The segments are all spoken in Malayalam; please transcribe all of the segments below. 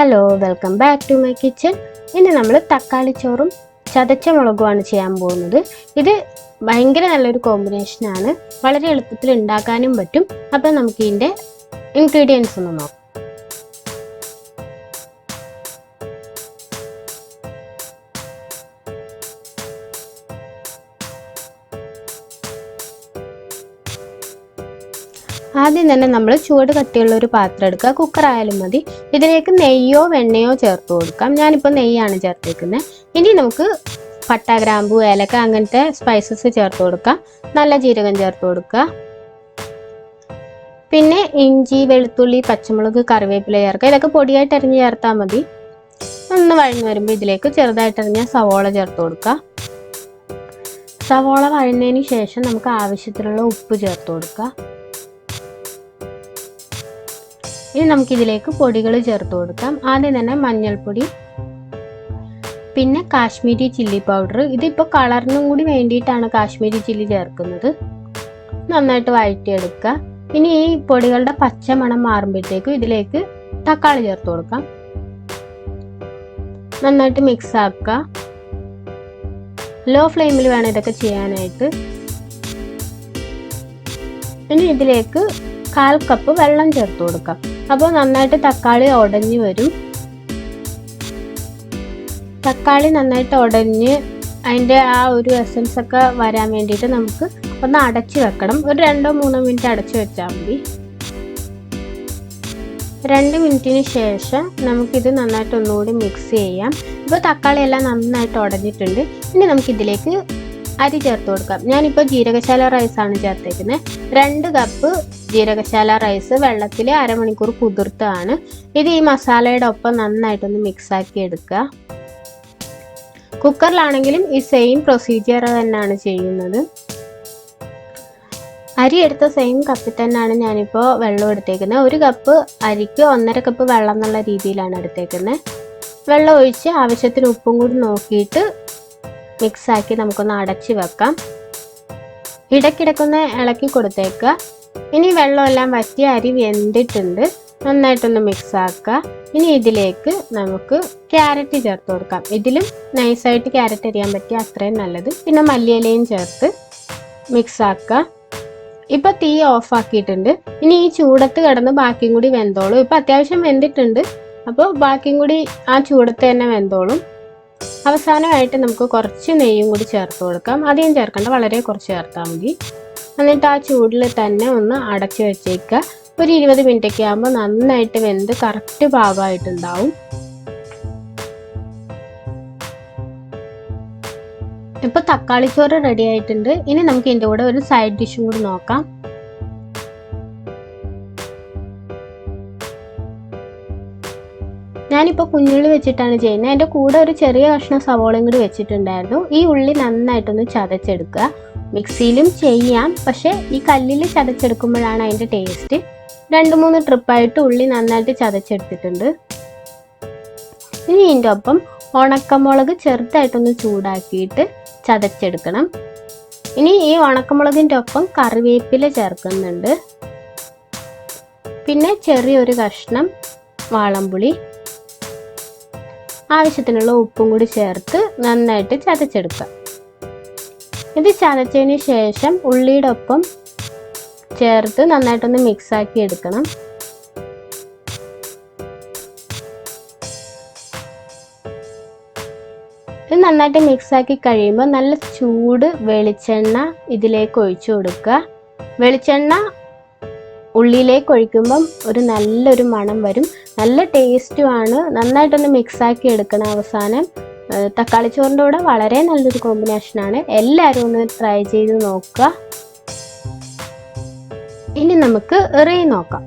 Hello, welcome back to my kitchen. ഇനി നമ്മൾ തക്കാളി ചോറും ചതച്ച മുളകുമാണ് ചെയ്യാൻ പോകുന്നത്. ഇത് ഭയങ്കര നല്ലൊരു കോമ്പിനേഷനാണ്, വളരെ എളുപ്പത്തിൽ ഉണ്ടാക്കാനും പറ്റും. അപ്പോൾ നമുക്ക് ഇതിൻ്റെ ഇൻഗ്രീഡിയൻസ് ഒന്ന് നോക്കാം. ആദ്യം തന്നെ നമ്മൾ ചൂട് കട്ടിയുള്ള ഒരു പാത്രം എടുക്കുക. കുക്കർ ആയാലും മതി. ഇതിലേക്ക് നെയ്യോ വെണ്ണയോ ചേർത്ത് കൊടുക്കാം. ഞാനിപ്പോൾ നെയ്യാണ് ചേർത്തേക്കുന്നത്. ഇനി നമുക്ക് പട്ട, ഗ്രാമ്പു, ഏലക്ക അങ്ങനത്തെ സ്പൈസസ് ചേർത്ത് കൊടുക്കാം. നല്ല ജീരകം ചേർത്ത് കൊടുക്കുക. പിന്നെ ഇഞ്ചി, വെളുത്തുള്ളി, പച്ചമുളക്, കറിവേപ്പില ചേർക്കുക. ഇതൊക്കെ പൊടിയായിട്ട് അരിഞ്ഞ് ചേർത്താൽ മതി. ഒന്ന് വഴഞ്ഞു വരുമ്പോൾ ഇതിലേക്ക് ചെറുതായിട്ട് അരിഞ്ഞ സവോള ചേർത്ത് കൊടുക്കുക. സവോള വഴഞ്ഞതിന് ശേഷം നമുക്ക് ആവശ്യത്തിനുള്ള ഉപ്പ് ചേർത്ത് കൊടുക്കുക. ഇനി നമുക്കിതിലേക്ക് പൊടികൾ ചേർത്ത് കൊടുക്കാം. ആദ്യം തന്നെ മഞ്ഞൾപ്പൊടി, പിന്നെ കാശ്മീരി ചില്ലി പൗഡർ. ഇതിപ്പോൾ കളറിനും കൂടി വേണ്ടിയിട്ടാണ് കാശ്മീരി ചില്ലി ചേർക്കുന്നത്. നന്നായിട്ട് വഴറ്റിയെടുക്കുക. ഇനി ഈ പൊടികളുടെ പച്ച മണം മാറുമ്പോഴത്തേക്കും ഇതിലേക്ക് തക്കാളി ചേർത്ത് കൊടുക്കാം. നന്നായിട്ട് മിക്സ് ആക്കുക. ലോ ഫ്ലെയിമിൽ വേണം ഇതൊക്കെ ചെയ്യാനായിട്ട്. ഇനി ഇതിലേക്ക് 1/4 കപ്പ് വെള്ളം ചേർത്ത് കൊടുക്കാം. അപ്പോൾ നന്നായിട്ട് തക്കാളി ഉടഞ്ഞു വരും. തക്കാളി നന്നായിട്ട് ഉടഞ്ഞ് അതിൻ്റെ ആ ഒരു എസൻസ് ഒക്കെ വരാൻ വേണ്ടിയിട്ട് നമുക്ക് ഒന്ന് അടച്ചു വെക്കണം. ഒരു 2-3 മിനിറ്റ് അടച്ചു വെച്ചാൽ മതി. 2 മിനിറ്റിന് ശേഷം നമുക്കിത് നന്നായിട്ട് ഒന്നുകൂടി മിക്സ് ചെയ്യാം. ഇപ്പോൾ തക്കാളി എല്ലാം നന്നായിട്ട് ഉടഞ്ഞിട്ടുണ്ട്. ഇനി നമുക്കിതിലേക്ക് അരി ചേർത്ത് കൊടുക്കാം. ഞാനിപ്പോൾ ജീരകശാല റൈസാണ് ചേർത്തേക്കുന്നത്. 2 കപ്പ് ജീരകശാല റൈസ് വെള്ളത്തിൽ അരമണിക്കൂർ കുതിർത്താണ്. ഇത് ഈ മസാലയുടെ ഒപ്പം നന്നായിട്ടൊന്ന് മിക്സാക്കി എടുക്കുക. കുക്കറിലാണെങ്കിലും ഈ സെയിം പ്രൊസീജിയർ തന്നെയാണ് ചെയ്യുന്നത്. അരി എടുത്ത സെയിം കപ്പിൽ തന്നെയാണ് ഞാനിപ്പോൾ വെള്ളം എടുത്തേക്കുന്നത്. 1 കപ്പ് അരിക്ക് 1.5 കപ്പ് വെള്ളം എന്നുള്ള രീതിയിലാണ് എടുത്തേക്കുന്നത്. വെള്ളം ഒഴിച്ച് ആവശ്യത്തിന് ഉപ്പും കൂടി നോക്കിയിട്ട് മിക്സാക്കി നമുക്കൊന്ന് അടച്ച് വെക്കാം. ഇടയ്ക്കിടയ്ക്കൊന്ന് ഇളക്കി കൊടുത്തേക്കുക. ഇനി വെള്ളമെല്ലാം വറ്റി അരി വെന്തിട്ടുണ്ട്. നന്നായിട്ടൊന്ന് മിക്സ് ആക്കുക. ഇനി ഇതിലേക്ക് നമുക്ക് ക്യാരറ്റ് ചേർത്ത് കൊടുക്കാം. ഇതിലും നൈസായിട്ട് ക്യാരറ്റ് അരിയാൻ പറ്റിയ അത്രയും നല്ലത്. പിന്നെ മല്ലിയിലയും ചേർത്ത് മിക്സ് ആക്കുക. ഇപ്പം തീ ഓഫ് ആക്കിയിട്ടുണ്ട്. ഇനി ഈ ചൂടത്ത് കിടന്ന് ബാക്കിയും കൂടി വെന്തോളും. ഇപ്പം അത്യാവശ്യം വെന്തിട്ടുണ്ട്. അപ്പോൾ ബാക്കിയും കൂടി ആ ചൂടത്ത് തന്നെ വെന്തോളും. അവസാനമായിട്ട് നമുക്ക് കുറച്ച് നെയ്യും കൂടി ചേർത്ത് കൊടുക്കാം. അധികം ചേർക്കേണ്ട, വളരെ കുറച്ച് ചേർത്താൽ മതി. എന്നിട്ട് ആ ചൂടിൽ തന്നെ ഒന്ന് അടച്ചു വെച്ചേക്കുക. ഒരു 20 മിനിറ്റൊക്കെ ആകുമ്പോൾ നന്നായിട്ട് വെന്ത് കറക്റ്റ് പാകമായിട്ടുണ്ടാവും. ഇപ്പോൾ തക്കാളിച്ചോറ് റെഡി ആയിട്ടുണ്ട്. ഇനി നമുക്ക് ഇതിൻ്റെ കൂടെ ഒരു സൈഡ് ഡിഷും കൂടി നോക്കാം. ഞാനിപ്പോൾ കുഞ്ഞുള്ളി വെച്ചിട്ടാണ് ചെയ്യുന്നത്. അതിൻ്റെ കൂടെ ഒരു ചെറിയ കഷ്ണം സവോളയും കൂടി വെച്ചിട്ടുണ്ടായിരുന്നു. ഈ ഉള്ളി നന്നായിട്ടൊന്ന് ചതച്ചെടുക്കുക. മിക്സിയിലും ചെയ്യാം, പക്ഷേ ഈ കല്ലിൽ ചതച്ചെടുക്കുമ്പോഴാണ് അതിൻ്റെ ടേസ്റ്റ്. 2-3 ട്രിപ്പായിട്ട് ഉള്ളി നന്നായിട്ട് ചതച്ചെടുത്തിട്ടുണ്ട്. ഇനി ഇതിൻ്റെ ഒപ്പം ഉണക്കമുളക് ചെറുതായിട്ടൊന്ന് ചൂടാക്കിയിട്ട് ചതച്ചെടുക്കണം. ഇനി ഈ ഉണക്കമുളകിൻ്റെ ഒപ്പം കറിവേപ്പില ചേർക്കുന്നുണ്ട്. പിന്നെ ചെറിയൊരു കഷ്ണം വാളംപുളി, ആവശ്യത്തിനുള്ള ഉപ്പും കൂടി ചേർത്ത് നന്നായിട്ട് ചതച്ചെടുക്കുക. ഇത് ചതച്ചതിന് ശേഷം ഉള്ളിയുടെ ഒപ്പം ചേർത്ത് നന്നായിട്ടൊന്ന് മിക്സാക്കി എടുക്കണം. ഇത് നന്നായിട്ട് മിക്സാക്കി കഴിയുമ്പോൾ നല്ല ചൂട് വെളിച്ചെണ്ണ ഇതിലേക്ക് ഒഴിച്ചു കൊടുക്കുക. വെളിച്ചെണ്ണ ഉള്ളിയിലേക്ക് ഒഴിക്കുമ്പം ഒരു നല്ലൊരു മണം വരും. നല്ല ടേസ്റ്റുമാണ്. നന്നായിട്ടൊന്ന് മിക്സാക്കി എടുക്കണം. അവസാനം തക്കാളി ചോറിൻ്റെ കൂടെ വളരെ നല്ലൊരു കോമ്പിനേഷനാണ്. എല്ലാവരും ഒന്ന് ട്രൈ ചെയ്ത് നോക്കുക. ഇനി നമുക്ക് ഇറേ നോക്കാം.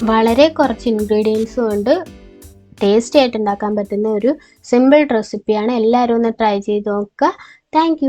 വളരെ കുറച്ച് ഇൻഗ്രീഡിയൻസ് കൊണ്ട് ടേസ്റ്റി ആയിട്ട് ഉണ്ടാക്കാൻ പറ്റുന്ന ഒരു സിമ്പിൾ റെസിപ്പിയാണ്. എല്ലാവരും ഒന്ന് ട്രൈ ചെയ്ത് നോക്കുക. Thank you.